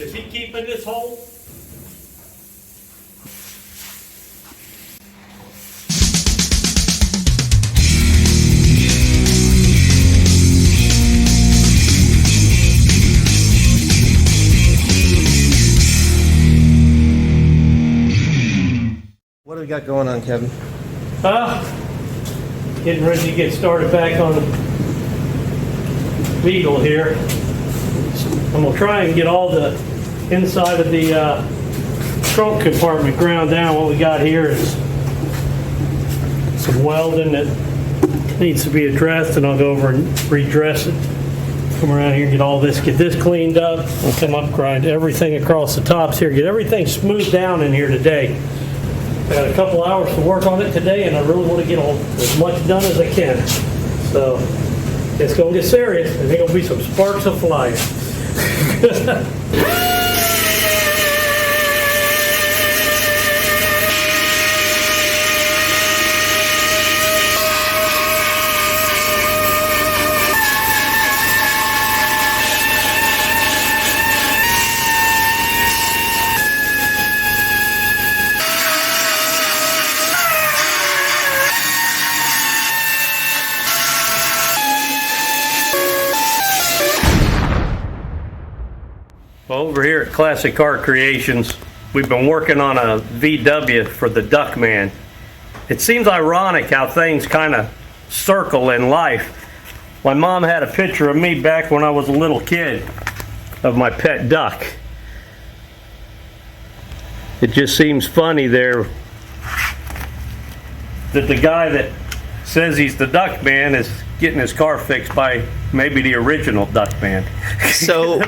Is he keeping this hole? What do we got going on, Kevin? Getting ready to get started back on the Beetle here. I'm going to try and get all the inside of the trunk compartment ground down. What we got here is some welding that needs to be addressed, and I'll go over and redress it. Come around here and get this cleaned up. I'll come up, grind everything across the tops here, get everything smoothed down in here today. I got a couple hours to work on it today, and I really want to get as much done as I can. So it's going to get serious. There's going to be some sparks of flying. Over here at Classic Car Creations, we've been working on a VW for the Duckman. It seems ironic how things kind of circle in life. My mom had a picture of me back when I was a little kid of my pet duck. It just seems funny there that the guy that says he's the Duckman is getting his car fixed by maybe the original Duckman. So,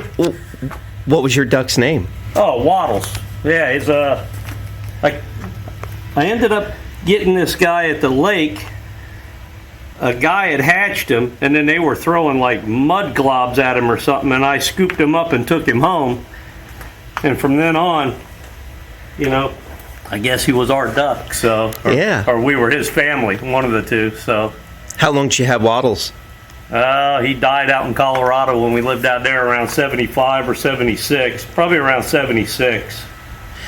what was your duck's name? Oh, Waddles. Yeah, he's I ended up getting this guy at the lake. A guy had hatched him, and then they were throwing like mud globs at him or something, and I scooped him up and took him home. And from then on, you know, I guess he was our duck. So, or we were his family, one of the two. So, how long did you have Waddles? He died out in Colorado when we lived out there around 75 or 76, probably around 76.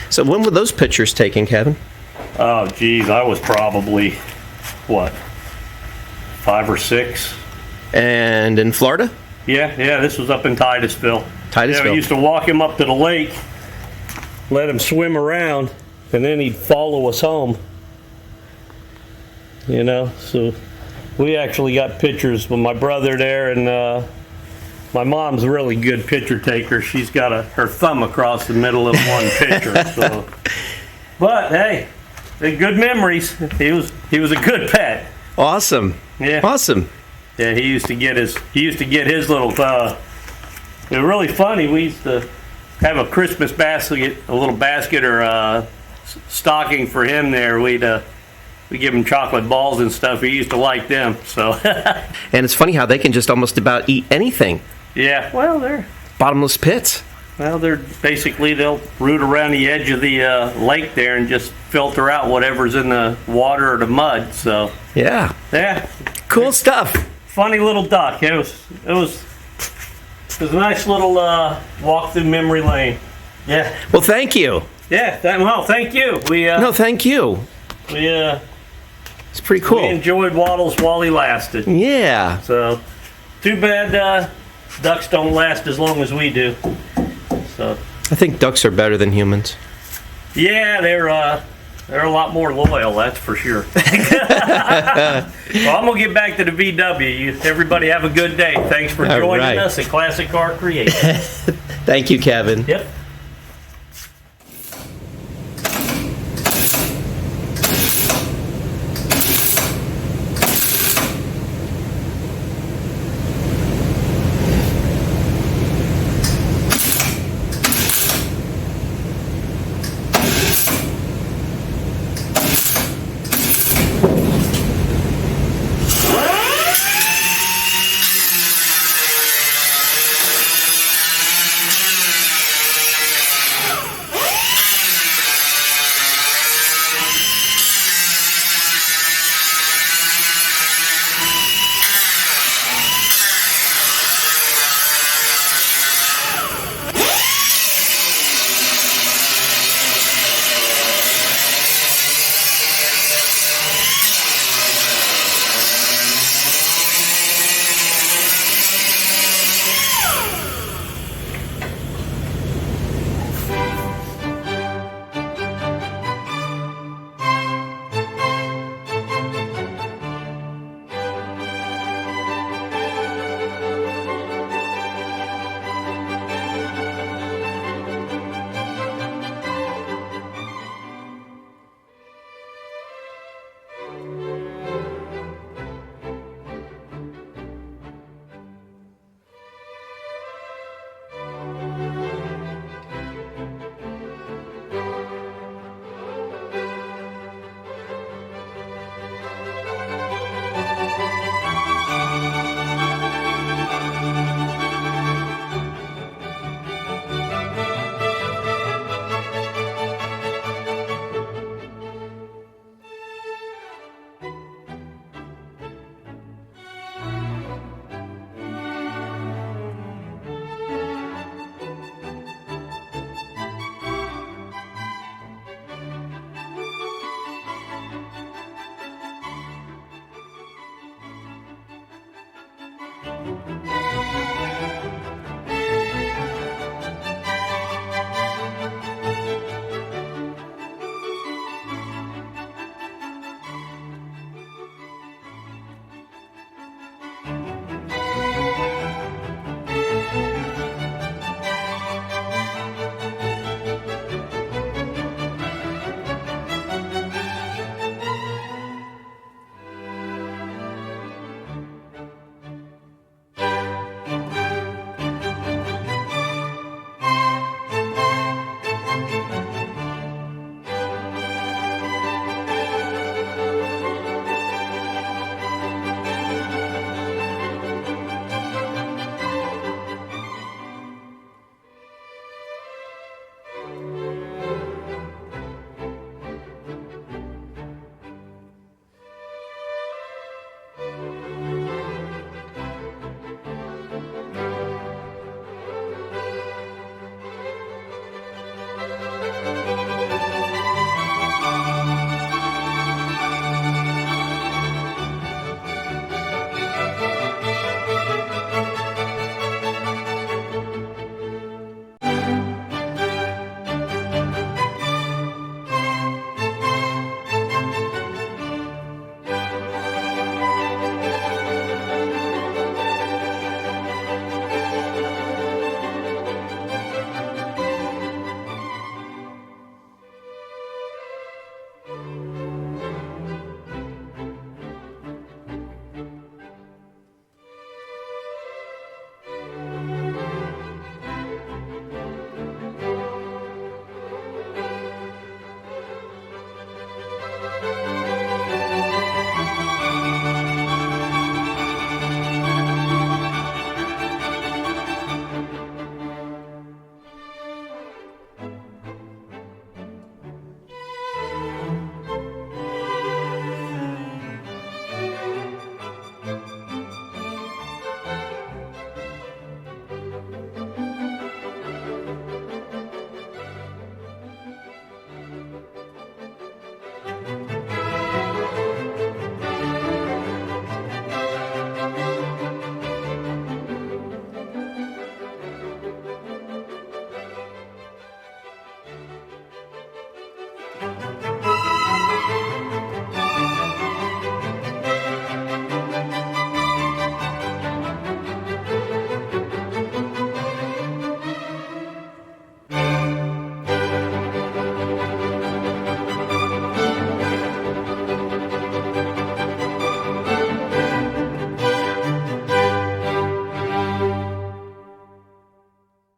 So when were those pictures taken, Kevin? Oh, geez, I was probably, what, 5 or 6? And in Florida? Yeah, this was up in Titusville. Titusville. Yeah, we used to walk him up to the lake, let him swim around, and then he'd follow us home. You know, so we actually got pictures with my brother there, and my mom's a really good picture taker. She's got her thumb across the middle of one picture. So, but hey, they're good memories. He was a good pet. Awesome. Yeah. Awesome. Yeah, he used to get his little. It was really funny. We used to have a Christmas basket, a little basket or stocking for him there. We give him chocolate balls and stuff. He used to like them. So. And it's funny how they can just almost about eat anything. Yeah. Well, they're bottomless pits. Well, they'll root around the edge of the lake there and just filter out whatever's in the water or the mud. So. Yeah. Yeah. Cool stuff. Funny little duck. It was a nice little walk through memory lane. Yeah. Well, thank you. Yeah. Thank you. No, thank you. It's pretty cool. We enjoyed Waddles while he lasted. Yeah. So, too bad ducks don't last as long as we do. So. I think ducks are better than humans. Yeah, they're a lot more loyal, that's for sure. Well, I'm gonna get back to the VW. Everybody have a good day. Thanks for joining us at Classic Car Creation. Thank you, Kevin. Yep.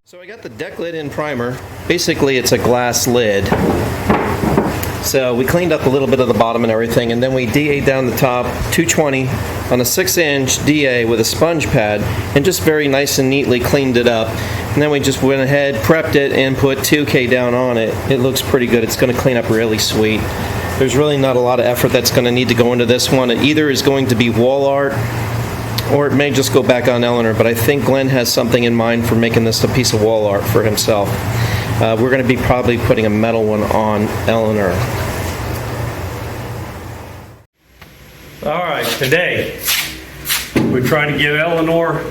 So I got the deck lid in primer. Basically, it's a glass lid. So we cleaned up a little bit of the bottom and everything, and then we DA'd down the top, 220 on a 6-inch DA with a sponge pad, and just very nice and neatly cleaned it up. And then we just went ahead, prepped it, and put 2K down on it. It looks pretty good. It's going to clean up really sweet. There's really not a lot of effort that's going to need to go into this one. It either is going to be wall art, or it may just go back on Eleanor, but I think Glenn has something in mind for making this a piece of wall art for himself. We're going to be probably putting a metal one on Eleanor. All right, today we're trying to get Eleanor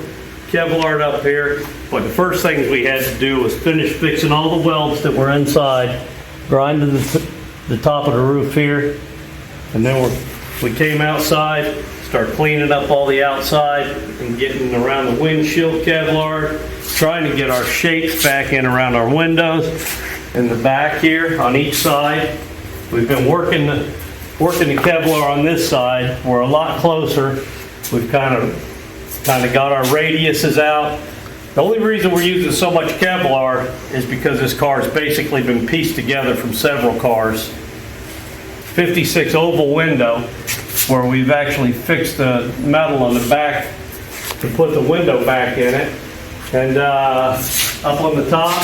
Kevlar up here, but the first things we had to do was finish fixing all the welds that were inside, grinding the top of the roof here, and then we came outside, start cleaning up all the outside and getting around the windshield Kevlar, trying to get our shapes back in around our windows in the back here on each side. We've been working the Kevlar on this side. We're a lot closer. We've kind of got our radiuses out. The only reason we're using so much Kevlar is because this car has basically been pieced together from several cars. 56 oval window, where we've actually fixed the metal on the back to put the window back in it. And up on the top,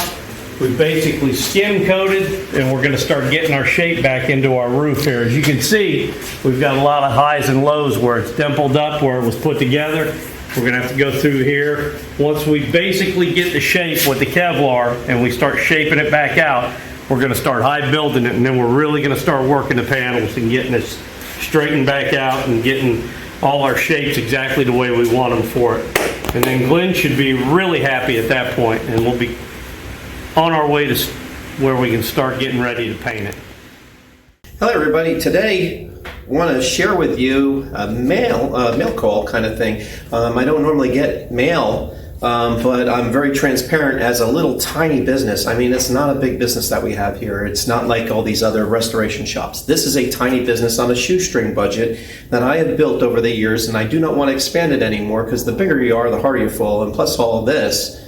we've basically skim coated, and we're going to start getting our shape back into our roof here. As you can see, we've got a lot of highs and lows where it's dimpled up, where it was put together. We're going to have to go through here. Once we basically get the shape with the Kevlar and we start shaping it back out, we're going to start high building it, and then we're really going to start working the panels and getting this straightened back out and getting all our shapes exactly the way we want them for it. And then Glenn should be really happy at that point, and we'll be on our way to where we can start getting ready to paint it. Hello everybody. Today I want to share with you a mail call kind of thing. I don't normally get mail, but I'm very transparent as a little tiny business. I mean, it's not a big business that we have here. It's not like all these other restoration shops. This is a tiny business on a shoestring budget that I have built over the years, and I do not want to expand it anymore because the bigger you are, the harder you fall. And plus all of this,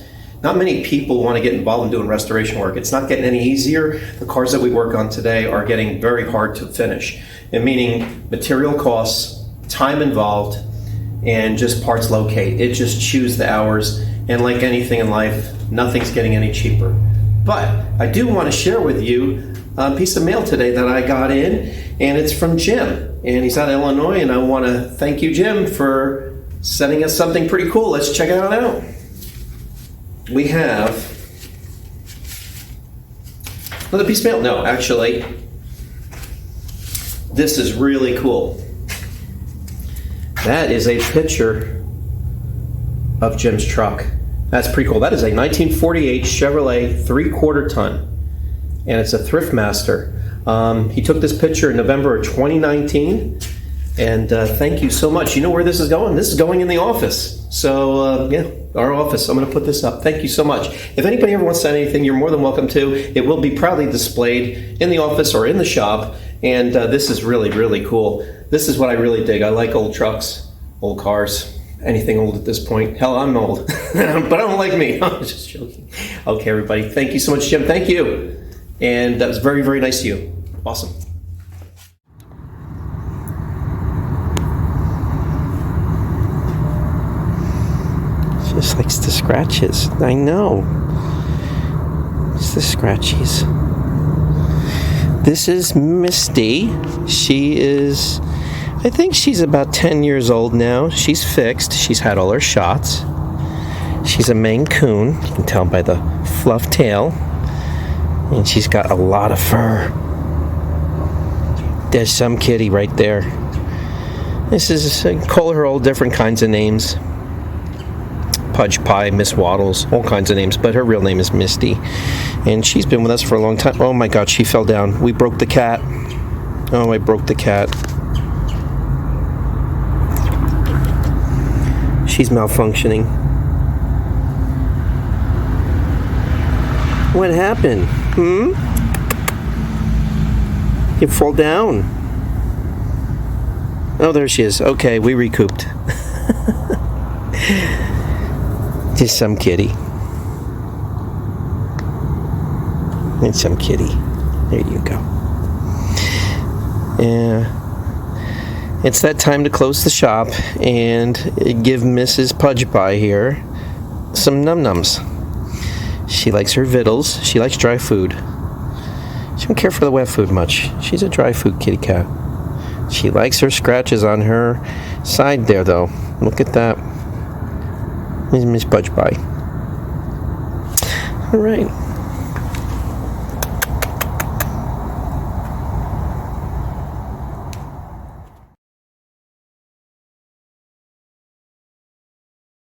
not many people want to get involved in doing restoration work. It's not getting any easier. The cars that we work on today are getting very hard to finish, and meaning material costs, time involved, and just parts locate. It just chews the hours, and like anything in life, nothing's getting any cheaper. But I do want to share with you a piece of mail today that I got in, and it's from Jim, and he's out of Illinois, and I want to thank you, Jim, for sending us something pretty cool. Let's check it out. We have another piece of mail. No, actually, this is really cool. That is a picture of Jim's truck. That's pretty cool. That is a 1948 Chevrolet 3/4 ton, and it's a Thriftmaster. He took this picture in November of 2019, and thank you so much. You know where this is going? This is going in the office. So, yeah, our office. I'm going to put this up. Thank you so much. If anybody ever wants to send anything, you're more than welcome to. It will be proudly displayed in the office or in the shop, and this is really, really cool. This is what I really dig. I like old trucks, old cars, anything old at this point. Hell, I'm old, but I don't like me. I'm just joking. Okay, everybody. Thank you so much, Jim. Thank you. And that was very, very nice of you. Awesome. Just likes the scratches. I know. It's the scratchies. This is Misty. She is, I think she's about 10 years old now. She's fixed. She's had all her shots. She's a Maine Coon. You can tell by the fluff tail. And she's got a lot of fur. There's some kitty right there. This is, call her all different kinds of names. Pudge Pie, Miss Waddles, all kinds of names, but her real name is Misty. And she's been with us for a long time. Oh my God, she fell down. We broke the cat. Oh, I broke the cat. She's malfunctioning. What happened? You fall down. Oh, there she is. Okay, we recouped. Just some kitty. Handsome kitty. There you go. Yeah. It's that time to close the shop and give Mrs. Pudge Pie here some num-nums. She likes her vittles. She likes dry food. She don't care for the wet food much. She's a dry food kitty cat. She likes her scratches on her side there, though. Look at that. Miss Pudge Pie. All right.